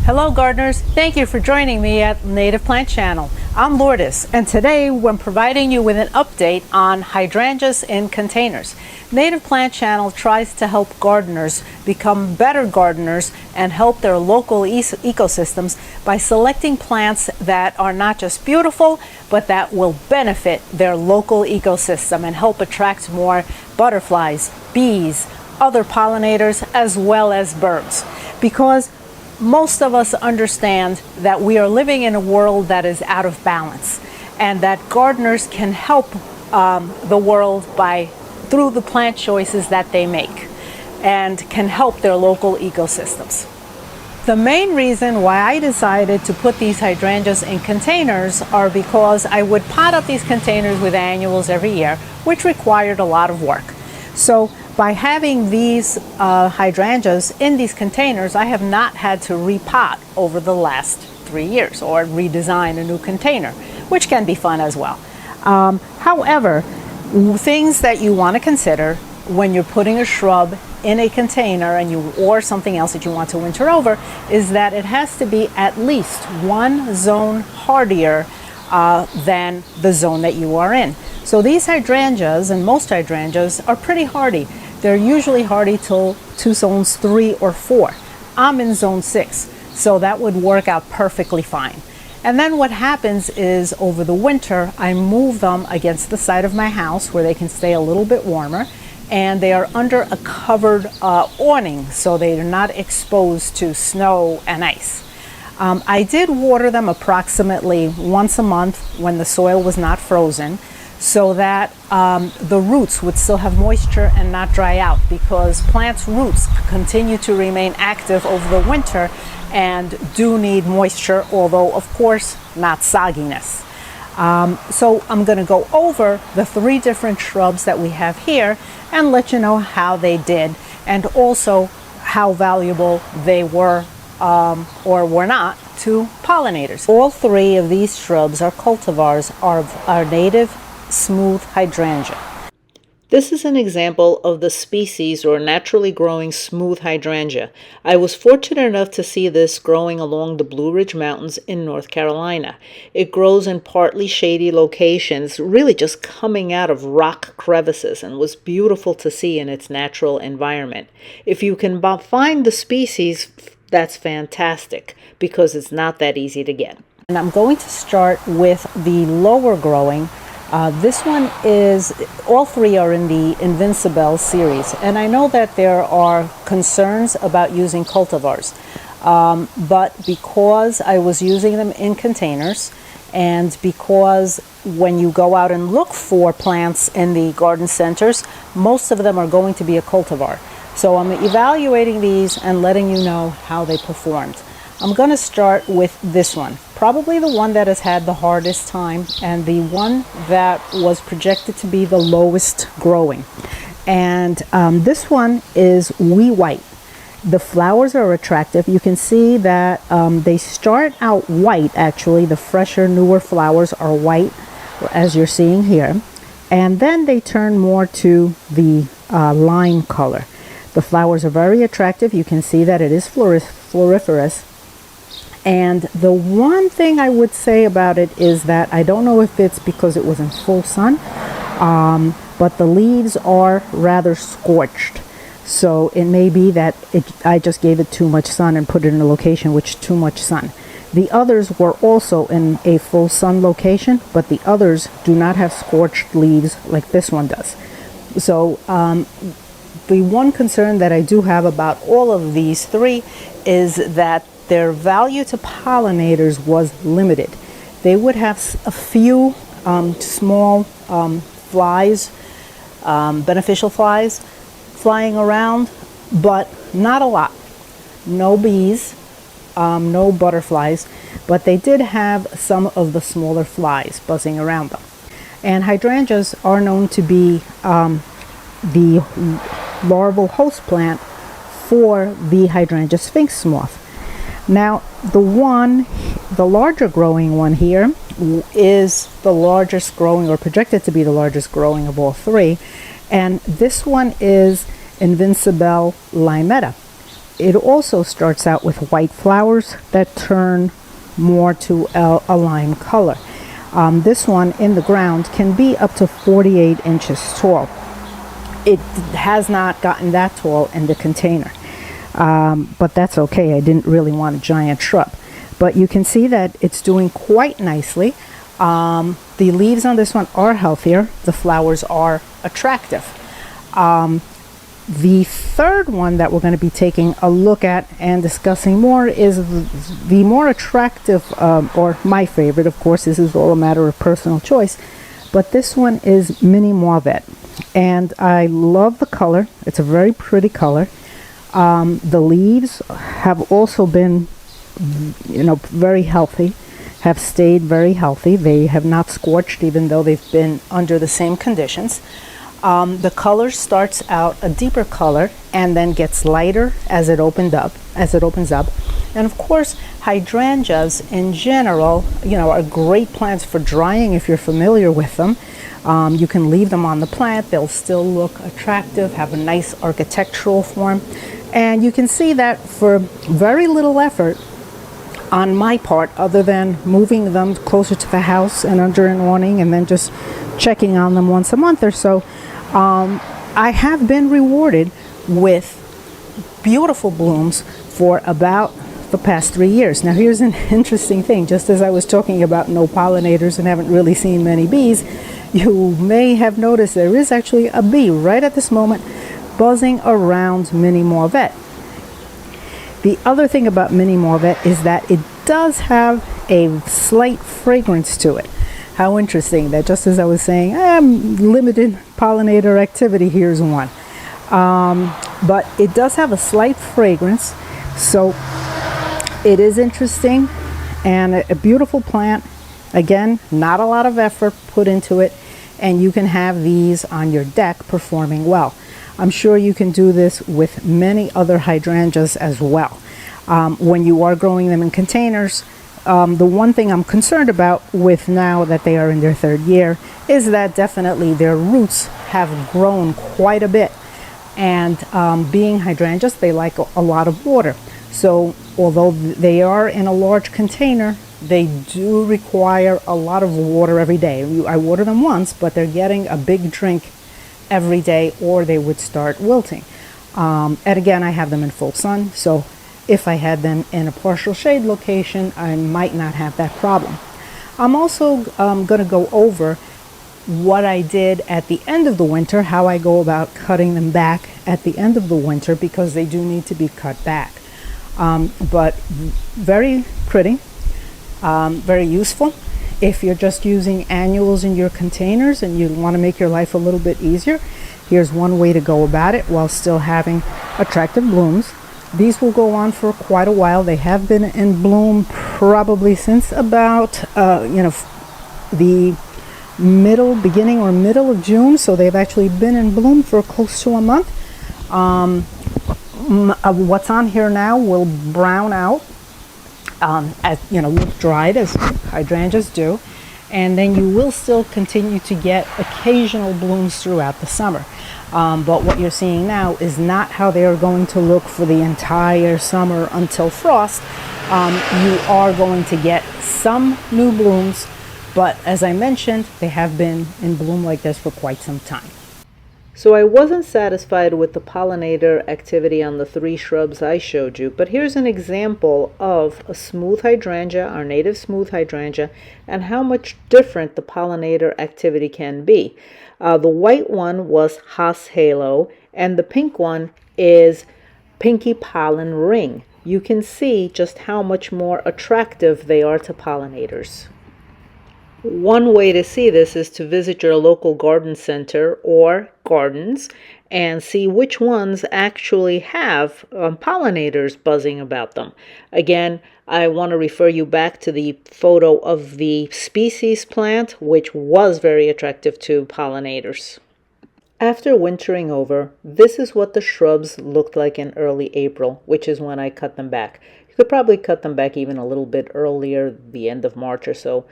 Hello gardeners, thank you for joining me at Native Plant Channel. I'm Lourdes, and today I'm providing you with an update on hydrangeas in containers. Native Plant Channel tries to help gardeners become better gardeners and help their local ecosystems by selecting plants that are not just beautiful, but that will benefit their local ecosystem and help attract more butterflies, bees, other pollinators, as well as birds. Because most of us understand that we are living in a world that is out of balance, and that gardeners can help the world through the plant choices that they make, and can help their local ecosystems. The main reason why I decided to put these hydrangeas in containers are because I would pot up these containers with annuals every year, which required a lot of work. So by having these hydrangeas in these containers, I have not had to repot over the last 3 years or redesign a new container, which can be fun as well. However, things that you want to consider when you're putting a shrub in a container or something else that you want to winter over is that it has to be at least one zone hardier than the zone that you are in. So these hydrangeas, and most hydrangeas, are pretty hardy. They're usually hardy to zones 3 or 4. I'm in zone 6, so that would work out perfectly fine. And then what happens is over the winter, I move them against the side of my house where they can stay a little bit warmer, and they are under a covered awning, so they are not exposed to snow and ice. I did water them approximately once a month when the soil was not frozen, so that the roots would still have moisture and not dry out, because plants' roots continue to remain active over the winter and do need moisture, although of course not sogginess. So I'm going to go over the 3 different shrubs that we have here and let you know how they did, and also how valuable they were or were not to pollinators. All 3 of these shrubs are cultivars of our native smooth hydrangea. This is an example of the species or naturally growing smooth hydrangea. I was fortunate enough to see this growing along the Blue Ridge Mountains in North Carolina. It grows in partly shady locations, really just coming out of rock crevices, and was beautiful to see in its natural environment. If you can find the species, that's fantastic, because it's not that easy to get. And I'm going to start with the lower growing. This one is, all 3 are in the Invincibelle series, and I know that there are concerns about using cultivars, but because I was using them in containers, and because when you go out and look for plants in the garden centers, most of them are going to be a cultivar. So I'm evaluating these and letting you know how they performed. I'm going to start with this one, probably the one that has had the hardest time and the one that was projected to be the lowest growing. And this one is Wee White. The flowers are attractive. You can see that they start out white, actually. The fresher, newer flowers are white, as you're seeing here. And then they turn more to the lime color. The flowers are very attractive. You can see that it is floriferous. And the one thing I would say about it is that I don't know if it's because it was in full sun, but the leaves are rather scorched. So it may be that I just gave it too much sun and put it in a location which too much sun. The others were also in a full sun location, but the others do not have scorched leaves like this one does. So the one concern that I do have about all of these 3 is that their value to pollinators was limited. They would have a few small flies, beneficial flies, flying around, but not a lot. No bees, no butterflies, but they did have some of the smaller flies buzzing around them. And hydrangeas are known to be the larval host plant for the hydrangea sphinx moth. Now, the larger growing one here is the largest growing, or projected to be the largest growing of all 3. And this one is Invincibelle Limetta. it also starts out with white flowers that turn more to a lime color. This one in the ground can be up to 48 inches tall. It has not gotten that tall in the container, but that's okay. I didn't really want a giant shrub. But you can see that it's doing quite nicely. The leaves on this one are healthier. The flowers are attractive. The third one that we're going to be taking a look at and discussing more is the more attractive, or my favorite, of course. This is all a matter of personal choice. But this one is Mini Mauvette. And I love the color. It's a very pretty color. The leaves have also been, very healthy, have stayed very healthy. They have not scorched, even though they've been under the same conditions. The color starts out a deeper color and then gets lighter as it opens up. And of course, hydrangeas in general, are great plants for drying if you're familiar with them. You can leave them on the plant. They'll still look attractive, have a nice architectural form. And you can see that for very little effort on my part, other than moving them closer to the house and under an awning and then just checking on them once a month or so, I have been rewarded with beautiful blooms for about the past 3 years. Now here's an interesting thing. Just as I was talking about no pollinators and haven't really seen many bees, you may have noticed there is actually a bee right at this moment buzzing around Mini Mauvette. The other thing about Mini Mauvette is that it does have a slight fragrance to it. How interesting that, just as I was saying, limited pollinator activity, here's one. But it does have a slight fragrance, so it is interesting and a beautiful plant. Again, not a lot of effort put into it, and you can have these on your deck performing well. I'm sure you can do this with many other hydrangeas as well. When you are growing them in containers, the one thing I'm concerned about with now that they are in their third year is that definitely their roots have grown quite a bit. And being hydrangeas, they like a lot of water. So although they are in a large container, they do require a lot of water every day. I water them once, but they're getting a big drink every day or they would start wilting. And again, I have them in full sun, so if I had them in a partial shade location, I might not have that problem. I'm also going to go over what I did at the end of the winter, how I go about cutting them back at the end of the winter, because they do need to be cut back. But very pretty, very useful. If you're just using annuals in your containers and you want to make your life a little bit easier, here's one way to go about it while still having attractive blooms. These will go on for quite a while. They have been in bloom probably since about, the beginning or middle of June. So they've actually been in bloom for close to a month. What's on here now will brown out, look dried as hydrangeas do. And then you will still continue to get occasional blooms throughout the summer. But what you're seeing now is not how they are going to look for the entire summer until frost. You are going to get some new blooms, but as I mentioned, they have been in bloom like this for quite some time. So I wasn't satisfied with the pollinator activity on the 3 shrubs I showed you, but here's an example of a smooth hydrangea, our native smooth hydrangea, and how much different the pollinator activity can be. The white one was Haas halo, and the pink one is pinky pollen ring. You can see just how much more attractive they are to pollinators. One way to see this is to visit your local garden center or gardens and see which ones actually have pollinators buzzing about them. Again, I want to refer you back to the photo of the species plant, which was very attractive to pollinators. After wintering over, this is what the shrubs looked like in early April, which is when I cut them back. You could probably cut them back even a little bit earlier, the end of March or so.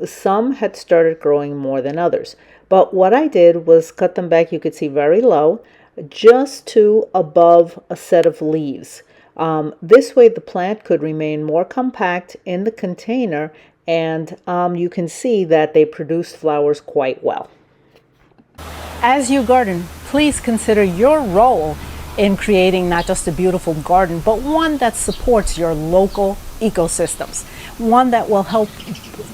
Some had started growing more than others. But what I did was cut them back, you could see, very low. just to above a set of leaves. This way the plant could remain more compact in the container, and you can see that they produce flowers quite well. As you garden, please consider your role in creating not just a beautiful garden, but one that supports your local ecosystems, one that will help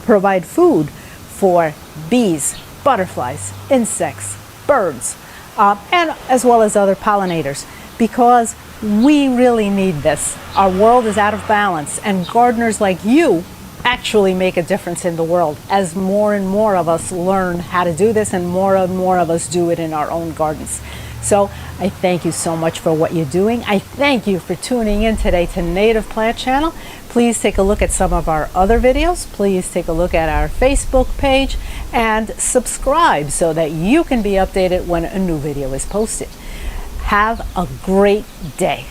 provide food for bees, butterflies, insects, birds, and as well as other pollinators, because we really need this. Our world is out of balance, and gardeners like you actually make a difference in the world as more and more of us learn how to do this, and more of us do it in our own gardens. So I thank you so much for what you're doing. I thank you for tuning in today to Native Plant Channel. Please take a look at some of our other videos. Please take a look at our Facebook page and subscribe so that you can be updated when a new video is posted. Have a great day.